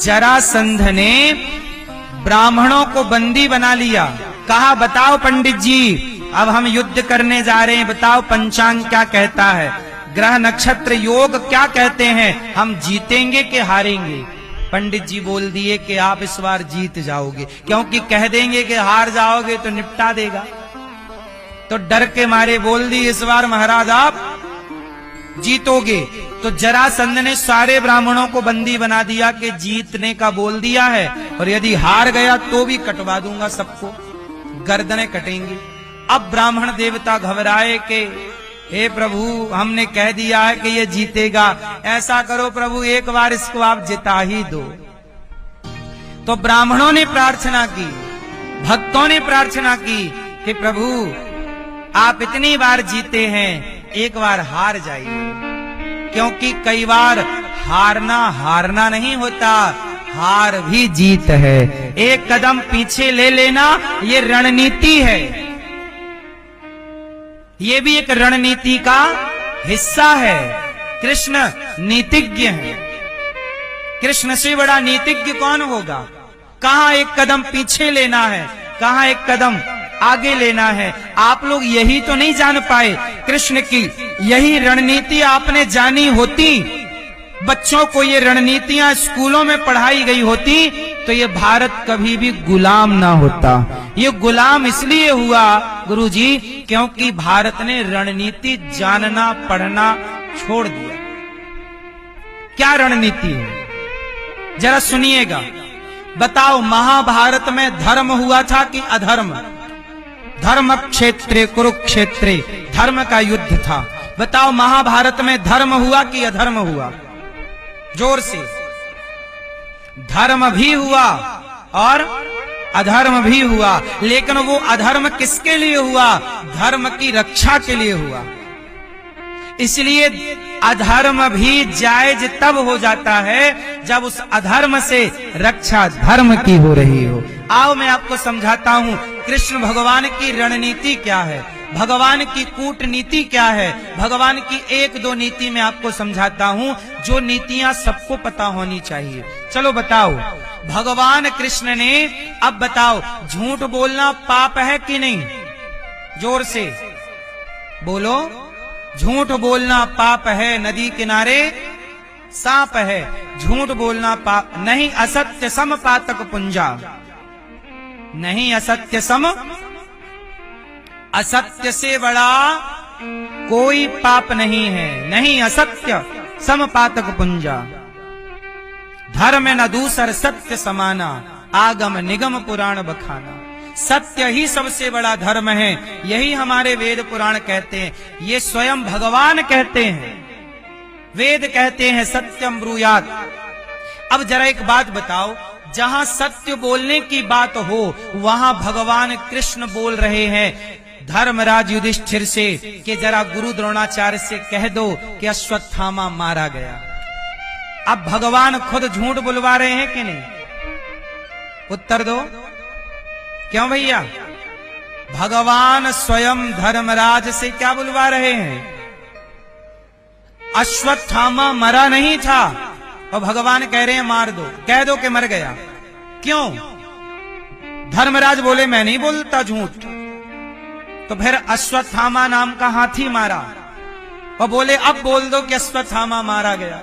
जरासंध ने ब्राह्मणों को बंदी बना लिया। कहा बताओ पंडित जी, अब हम युद्ध करने जा रहे हैं, बताओ पंचांग क्या कहता है, ग्रह नक्षत्र योग क्या कहते हैं, हम जीतेंगे कि हारेंगे। पंडित जी बोल दिए कि आप इस बार जीत जाओगे, क्योंकि कह देंगे कि हार जाओगे तो निपटा देगा। तो डर के मारे बोल दी इस बार महाराज आप जीतोगे। तो जरासंध ने सारे ब्राह्मणों को बंदी बना दिया कि जीतने का बोल दिया है, और यदि हार गया तो भी कटवा दूंगा, सबको गर्दनें कटेंगी। अब ब्राह्मण देवता घबराए कि हे प्रभु, हमने कह दिया है कि ये जीतेगा, ऐसा करो प्रभु एक बार इसको आप जिता ही दो। तो ब्राह्मणों ने प्रार्थना की, भक्तों ने प्रार्थना की कि प्रभु आप इतनी बार जीते हैं, एक बार हार जाइए, क्योंकि कई बार हारना नहीं होता, हार भी जीत है। एक कदम पीछे ले लेना ये रणनीति है, ये भी एक रणनीति का हिस्सा है। कृष्ण नीतिज्ञ है, कृष्ण से बड़ा नीतिज्ञ कौन होगा। कहां एक कदम पीछे लेना है, कहां एक कदम आगे लेना है। आप लोग यही तो नहीं जान पाए, कृष्ण की यही रणनीति आपने जानी होती, बच्चों को ये रणनीतियां स्कूलों में पढ़ाई गई होती, तो ये भारत कभी भी गुलाम ना होता। ये गुलाम इसलिए हुआ गुरुजी, क्योंकि भारत ने रणनीति जानना पढ़ना छोड़ दिया। क्या रणनीति है जरा सुनिएगा। बताओ महाभारत में धर्म हुआ था कि अधर्म। धर्म क्षेत्रे कुरुक्षेत्रे धर्म का युद्ध था। बताओ महाभारत में धर्म हुआ कि अधर्म हुआ। जोर से। धर्म भी हुआ और अधर्म भी हुआ, लेकिन वो अधर्म किसके लिए हुआ, धर्म की रक्षा के लिए हुआ। इसलिए अधर्म भी जायज तब हो जाता है जब उस अधर्म से रक्षा धर्म की हो रही हो। आओ मैं आपको समझाता हूं कृष्ण भगवान की रणनीति क्या है, भगवान की कूटनीति क्या है। भगवान की एक दो नीति में आपको समझाता हूं, जो नीतियां सबको पता होनी चाहिए। चलो बताओ, भगवान कृष्ण ने, अब बताओ झूठ बोलना पाप है कि नहीं, जोर से बोलो। झूठ बोलना पाप है, नदी किनारे सांप है, झूठ बोलना पाप नहीं। असत्य सम पातक पुंजा, नहीं असत्य सम, असत्य से बड़ा कोई पाप नहीं है, नहीं असत्य सम पातक पुंजा। धर्म न दूसर सत्य समाना, आगम निगम पुराण बखाना। सत्य ही सबसे बड़ा धर्म है, यही हमारे वेद पुराण कहते हैं, ये स्वयं भगवान कहते हैं, वेद कहते हैं सत्यम ब्रूयात। अब जरा एक बात बताओ, जहां सत्य बोलने की बात हो वहां भगवान कृष्ण बोल रहे हैं धर्मराज युधिष्ठिर से कि जरा गुरु द्रोणाचार्य से कह दो कि अश्वत्थामा मारा गया। अब भगवान खुद झूठ बुलवा रहे हैं कि नहीं, उत्तर दो। क्यों भैया, भगवान स्वयं धर्मराज से क्या बुलवा रहे हैं, अश्वत्थामा मरा नहीं था और भगवान कह रहे हैं मार दो, कह दो कि मर गया। क्यों? धर्मराज बोले मैं नहीं बोलता झूठ, तो फिर अश्वत्थामा नाम का हाथी मारा और बोले अब बोल दो कि अश्वत्थामा मारा गया।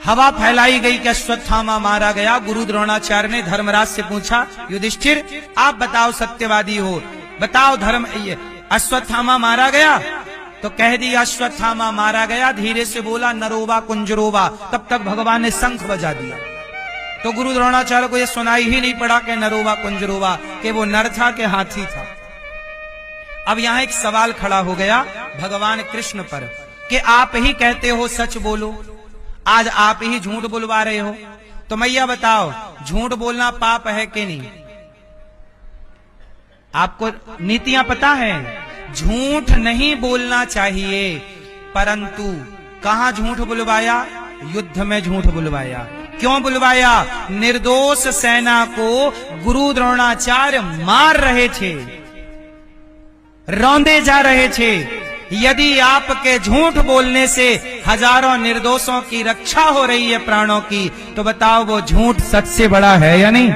हवा फैलाई गई कि अश्वत्थामा मारा गया। गुरु द्रोणाचार्य ने धर्मराज से पूछा, युधिष्ठिर आप बताओ, सत्यवादी हो, बताओ धर्म अश्वत्थामा मारा गया? तो कह दिया अश्वत्थामा मारा गया। धीरे से बोला नरोवा कुंजरोवा, तब तक भगवान ने शंख बजा दिया। तो गुरु द्रोणाचार्य को यह सुनाई ही नहीं पड़ा कि नरोवा कुंजरोवा, कि वो नर था कि हाथी था। अब यहां एक सवाल खड़ा हो गया भगवान कृष्ण पर कि आप ही कहते हो सच बोलो, आज आप ही झूठ बुलवा रहे हो, तो मैया बताओ झूठ बोलना पाप है कि नहीं? आपको नीतियां पता है, झूठ नहीं बोलना चाहिए, परंतु कहां झूठ बुलवाया? युद्ध में झूठ बुलवाया। क्यों बुलवाया? निर्दोष सेना को गुरु द्रोणाचार्य मार रहे थे, रौंदे जा रहे थे, यदि आपके झूठ बोलने से हजारों निर्दोषों की रक्षा हो रही है प्राणों की, तो बताओ वो झूठ सच से बड़ा है या नहीं?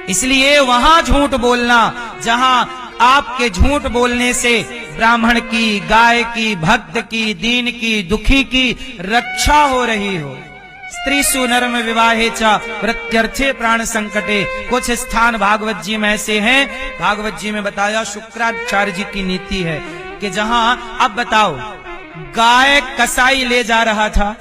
इसलिए वहां झूठ बोलना जहां आपके झूठ बोलने से ब्राह्मण की, गाय की, भक्त की, दीन की, दुखी की रक्षा हो रही हो। स्त्री सुनर्म विवाहे च प्रत्यर्थे प्राण संकटे। कुछ स्थान भागवत जी में ऐसे हैं, भागवत जी में बताया शुक्राचार्य जी की नीति है कि जहां, अब बताओ, गाय कसाई ले जा रहा था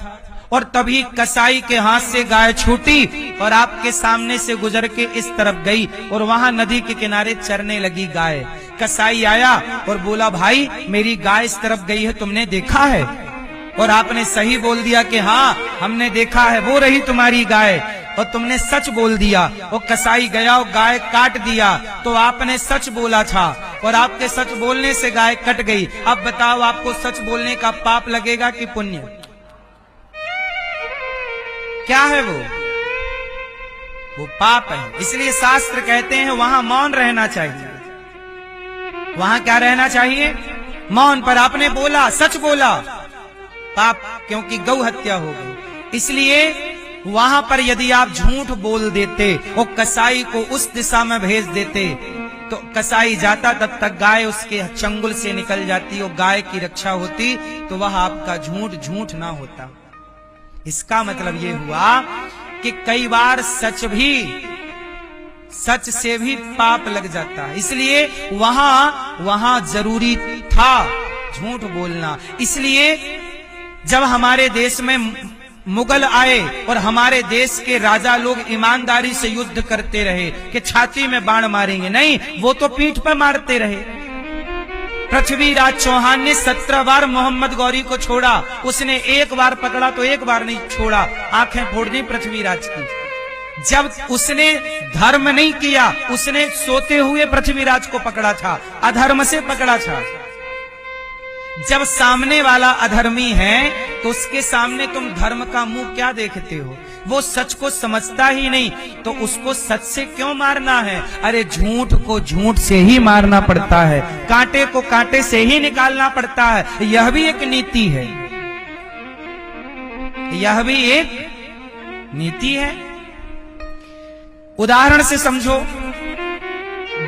और तभी कसाई के हाथ से गाय छूटी और आपके सामने से गुजर के इस तरफ गई और वहां नदी के किनारे चरने लगी गाय। कसाई आया और बोला, भाई मेरी गाय इस तरफ गई है, तुमने देखा है? और आपने सही बोल दिया कि हाँ हमने देखा है, वो रही तुम्हारी गाय, और तुमने सच बोल दिया। वो कसाई गया और गाय काट दिया, तो आपने सच बोला था और आपके सच बोलने से गाय कट गई। अब बताओ आपको सच बोलने का पाप लगेगा कि पुण्य? क्या है वो पाप है। इसलिए शास्त्र कहते हैं वहां मौन रहना चाहिए। वहां क्या रहना चाहिए? मौन। पर आपने बोला, सच बोला, पाप, क्योंकि गौ हत्या हो गई। इसलिए वहां पर यदि आप झूठ बोल देते और कसाई को उस दिशा में भेज देते तो कसाई जाता, तब तक गाय उसके चंगुल से निकल जाती और गाय की रक्षा होती, तो वह आपका झूठ झूठ ना होता। इसका मतलब ये हुआ कि कई बार सच से भी पाप लग जाता है। इसलिए वहां जरूरी था झूठ बोलना। इसलिए जब हमारे देश में मुगल आए और हमारे देश के राजा लोग ईमानदारी से युद्ध करते रहे कि छाती में बाण मारेंगे, नहीं, वो तो पीठ पर मारते रहे। पृथ्वीराज चौहान ने 17 बार मोहम्मद गौरी को छोड़ा, उसने एक बार पकड़ा तो एक बार नहीं छोड़ा, आंखें फोड़ दी पृथ्वीराज की। जब उसने धर्म नहीं किया, उसने सोते हुए पृथ्वीराज को पकड़ा था, अधर्म से पकड़ा था। जब सामने वाला अधर्मी है तो उसके सामने तुम धर्म का मुंह क्या देखते हो? वो सच को समझता ही नहीं, तो उसको सच से क्यों मारना है? अरे झूठ को झूठ से ही मारना पड़ता है, कांटे को कांटे से ही निकालना पड़ता है। यह भी एक नीति है, यह भी एक नीति है। उदाहरण से समझो,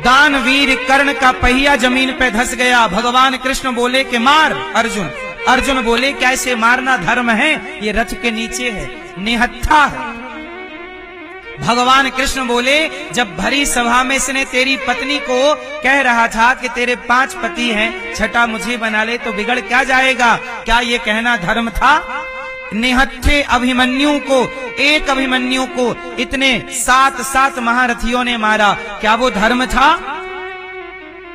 दानवीर कर्ण का पहिया जमीन पे धंस गया। भगवान कृष्ण बोले कि मार अर्जुन। अर्जुन बोले कैसे मारना धर्म है? ये रथ के नीचे है, निहत्था है। भगवान कृष्ण बोले जब भरी सभा में इसने तेरी पत्नी को कह रहा था कि तेरे 5 पति हैं, छठा मुझे बना ले, तो बिगड़ क्या जाएगा? क्या ये कहना धर्म था? निहत्थे अभिमन्यु को, एक अभिमन्यु को इतने 7 महारथियों ने मारा, क्या वो धर्म था?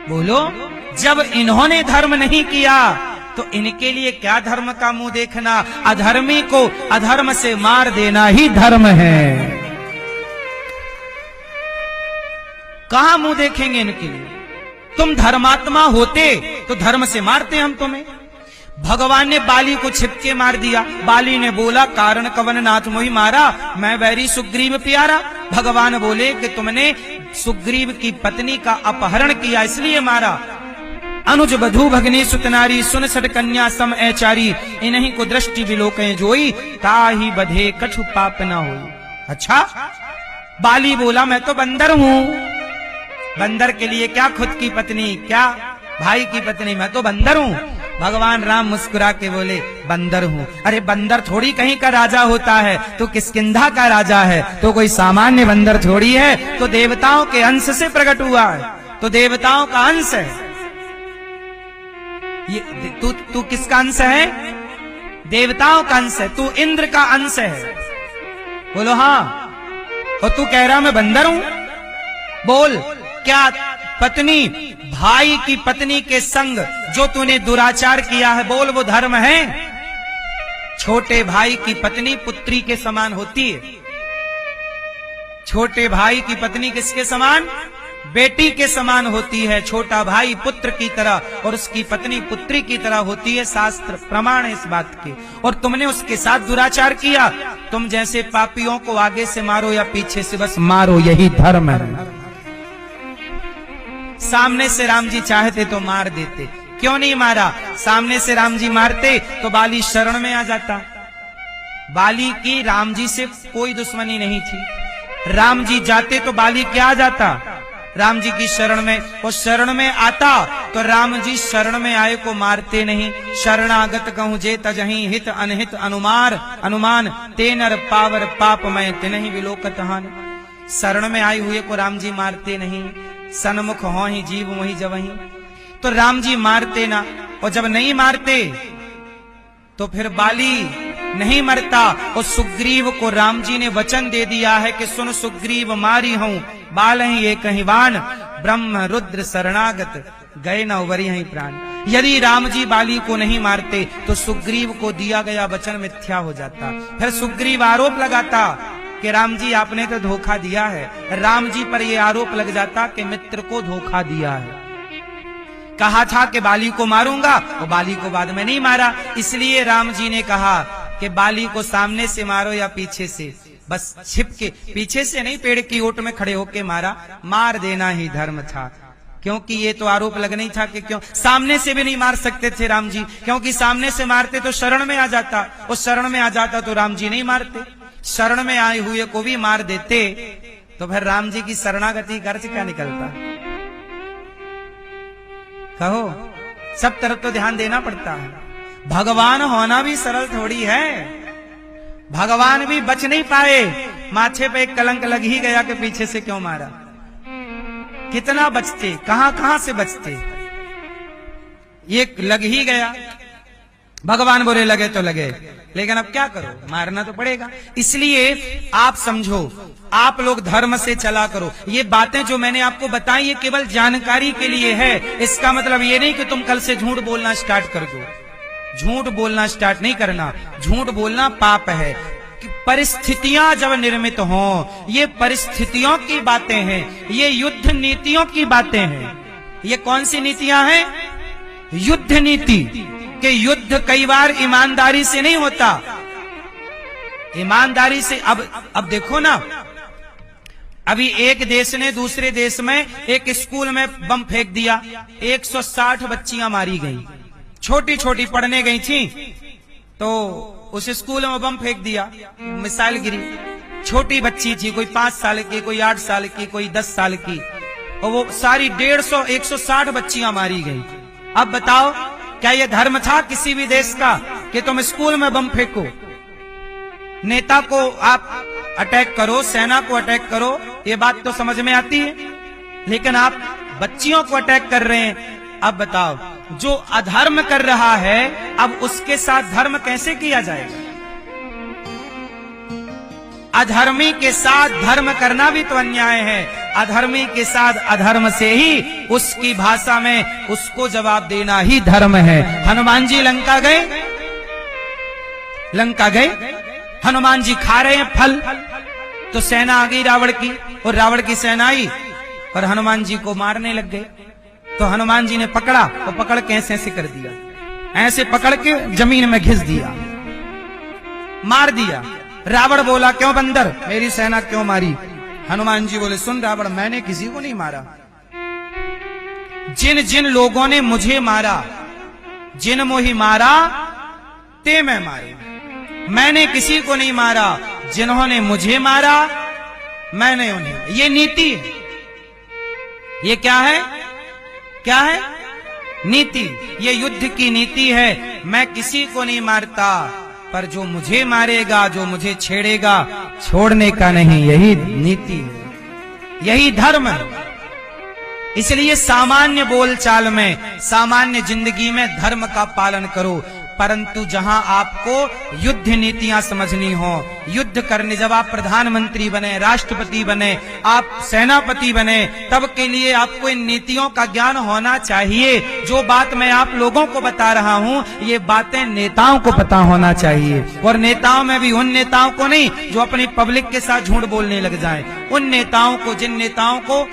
बोलो। जब इन्होंने धर्म नहीं किया तो इनके लिए क्या धर्म का मुंह देखना? अधर्मी को अधर्म से मार देना ही धर्म है। कहां मुंह देखेंगे इनके लिए? तुम धर्मात्मा होते तो धर्म से मारते हम तुम्हें। भगवान ने बाली को छिपके मार दिया। बाली ने बोला कारण कवन नाथ मोहि मारा, मैं बैरी सुग्रीव प्यारा। भगवान बोले कि तुमने सुग्रीव की पत्नी का अपहरण किया इसलिए मारा। अनुज बधू भगनी सुतनारी, सुन सट कन्या सम ऐचारी, इन्हीं को दृष्टि विलोकं जोई, ताहि बधे कछु पाप न होई। अच्छा, बाली बोला मैं तो बंदर हूं। बंदर के लिए क्या खुद की पत्नी, क्या भाई की पत्नी, मैं तो बंदर हूं। भगवान राम मुस्कुरा के बोले बंदर हूं। अरे बंदर थोड़ी कहीं का राजा होता है, तो किष्किंधा का राजा है, तो कोई सामान्य बंदर थोड़ी है, तो देवताओं के अंश से प्रकट हुआ है, तो देवताओं का अंश है। ये तू किसका अंश है? देवताओं का अंश है। तू इंद्र का अंश है। बोलो हाँ। और तू कह रहा मैं बंदर हूं? बोल, क्या पत्नी, भाई की पत्नी के संग जो तूने दुराचार किया है, बोल वो धर्म है? छोटे भाई की पत्नी पुत्री के समान होती है। छोटे भाई की पत्नी किसके समान? बेटी के समान होती है। छोटा भाई पुत्र की तरह और उसकी पत्नी पुत्री की तरह होती है। शास्त्र प्रमाण है इस बात के। और तुमने उसके साथ दुराचार किया। तुम जैसे पापियों को आगे से मारो या पीछे से, बस मारो, यही धर्म है। सामने से राम जी चाहते तो मार देते, क्यों नहीं मारा? सामने से राम जी मारते तो बाली शरण में आ जाता। बाली की राम जी से कोई दुश्मनी नहीं थी। राम जी जाते तो बाली क्या आ जाता? राम जी की शरण में। वो शरण में आता तो राम जी शरण में आए को मारते नहीं। शरणागत कहूं जे तजहीं हित अनहित अनुमान ते नर पावर पाप मैं तिन्हि विलोकत हान। शरण में आए हुए को राम जी मारते नहीं। सन्मुख हो ही जीव वही जवहीं। तो राम जी मारते ना, और जब नहीं मारते तो फिर बाली नहीं मरता। और सुग्रीव को राम जी ने वचन दे दिया है कि सुन सुग्रीव मारी हूं बाल ही एक ही बाण ब्रह्म रुद्र शरणागत गए न उबरी ही प्राण। यदि राम जी बाली को नहीं मारते तो सुग्रीव को दिया गया वचन मिथ्या हो जाता। फिर सुग्रीव आरोप लगाता कि राम जी आपने तो धोखा दिया है। राम जी पर यह आरोप लग जाता कि मित्र को धोखा दिया है। कहा था कि बाली को मारूंगा, और बाली को बाद में नहीं मारा। इसलिए राम जी ने कहा कि बाली को सामने से मारो या पीछे से, बस छिप के, पीछे से नहीं, पेड़ की ओट में खड़े होके मारा। मार देना ही धर्म था, क्योंकि ये तो आरोप लगना ही था कि क्यों सामने से भी नहीं मार सकते थे राम जी, क्योंकि सामने से मारते तो शरण में आ जाता, और शरण में आ जाता तो राम जी नहीं मारते। शरण में आए हुए को भी मार देते तो फिर राम जी की शरणागति खर्च क्या निकलता? कहो, सब तरफ तो ध्यान देना पड़ता है। भगवान होना भी सरल थोड़ी है। भगवान भी बच नहीं पाए। माथे पे एक कलंक लग ही गया कि पीछे से क्यों मारा। कितना बचते, कहां कहां से बचते, ये लग ही गया। भगवान बुरे लगे तो लगे, लेकिन अब क्या करो, मारना तो पड़ेगा। इसलिए आप समझो, आप लोग धर्म से चला करो। ये बातें जो मैंने आपको बताई ये केवल जानकारी के लिए है। इसका मतलब ये नहीं कि तुम कल से झूठ बोलना स्टार्ट कर दो। झूठ बोलना स्टार्ट नहीं करना। झूठ बोलना पाप है। कि परिस्थितियां जब निर्मित हों, ये परिस्थितियों की बातें हैं, ये युद्ध नीतियों की बातें हैं। ये कौन सी नीतियां हैं? युद्ध नीति। कि युद्ध कई बार ईमानदारी से नहीं होता। ईमानदारी से अब देखो ना, अभी एक देश ने दूसरे देश में एक स्कूल में बम फेंक दिया, 160 बच्चियां मारी गई, छोटी छोटी पढ़ने गई थी, तो उस स्कूल में बम फेंक दिया, मिसाइल गिरी। छोटी बच्ची थी, कोई 5 साल की, कोई 8 साल की, कोई 10 साल की, और वो सारी 150 160 बच्चियां मारी गई। अब बताओ, क्या यह धर्म था किसी भी देश का कि तुम स्कूल में बम फेंको? नेता को आप अटैक करो, सेना को अटैक करो, ये बात तो समझ में आती है, लेकिन आप बच्चियों को अटैक कर रहे हैं। अब बताओ, जो अधर्म कर रहा है, अब उसके साथ धर्म कैसे किया जाएगा? अधर्मी के साथ धर्म करना भी तो अन्याय है। अधर्मी के साथ अधर्म से ही, उसकी भाषा में उसको जवाब देना ही धर्म है। हनुमान जी लंका गए, लंका गए, हनुमान जी खा रहे हैं फल, तो सेना आ गई रावण की, और रावण की सेना आई और हनुमान जी को मारने लग गए। तो हनुमान जी ने पकड़ा, और पकड़ के ऐसे कर दिया, ऐसे पकड़ के जमीन में घिस दिया, मार दिया। रावण बोला, क्यों बंदर, मेरी सेना क्यों मारी? हनुमान जी बोले, सुन रावण, मैंने किसी को नहीं मारा। जिन जिन लोगों ने मुझे मारा, जिन मोही मारा ते मैं मारे। मैंने किसी को नहीं मारा, जिन्होंने मुझे मारा मैंने उन्हें। ये नीति है। ये क्या है? क्या है? नीति। ये युद्ध की नीति है। मैं किसी को नहीं मारता, पर जो मुझे मारेगा, जो मुझे छेड़ेगा, छोड़ने का नहीं। यही नीति है, यही धर्म है। इसलिए सामान्य बोलचाल में, सामान्य जिंदगी में धर्म का पालन करो। परंतु जहां आपको युद्ध नीतियां समझनी हो, युद्ध करने, जब आप प्रधानमंत्री बने, राष्ट्रपति बने, आप सेनापति बने, तब के लिए आपको इन नीतियों का ज्ञान होना चाहिए। जो बात मैं आप लोगों को बता रहा हूं, ये बातें नेताओं को पता होना चाहिए। और नेताओं में भी उन नेताओं को नहीं जो अपनी पब्लिक के साथ झूठ बोलने लग जाएं। उन नेताओं को, जिन नेताओं को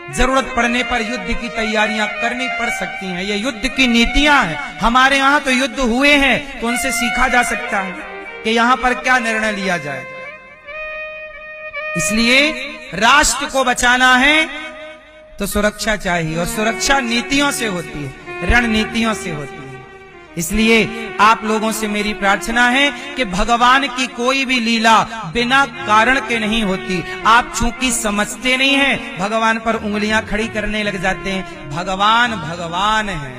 जरूरत पड़ने पर युद्ध की तैयारियां करनी पड़ सकती हैं। ये युद्ध की नीतियां हैं। हमारे यहाँ तो युद्ध हुए हैं, तो उनसे सीखा जा सकता है कि यहाँ पर क्या निर्णय लिया जाए। इसलिए राष्ट्र को बचाना है तो सुरक्षा चाहिए, और सुरक्षा नीतियों से होती है, रणनीतियों से होती है। इसलिए आप लोगों से मेरी प्रार्थना है कि भगवान की कोई भी लीला बिना कारण के नहीं होती। आप चूंकि समझते नहीं हैं, भगवान पर उंगलियां खड़ी करने लग जाते हैं। भगवान भगवान है।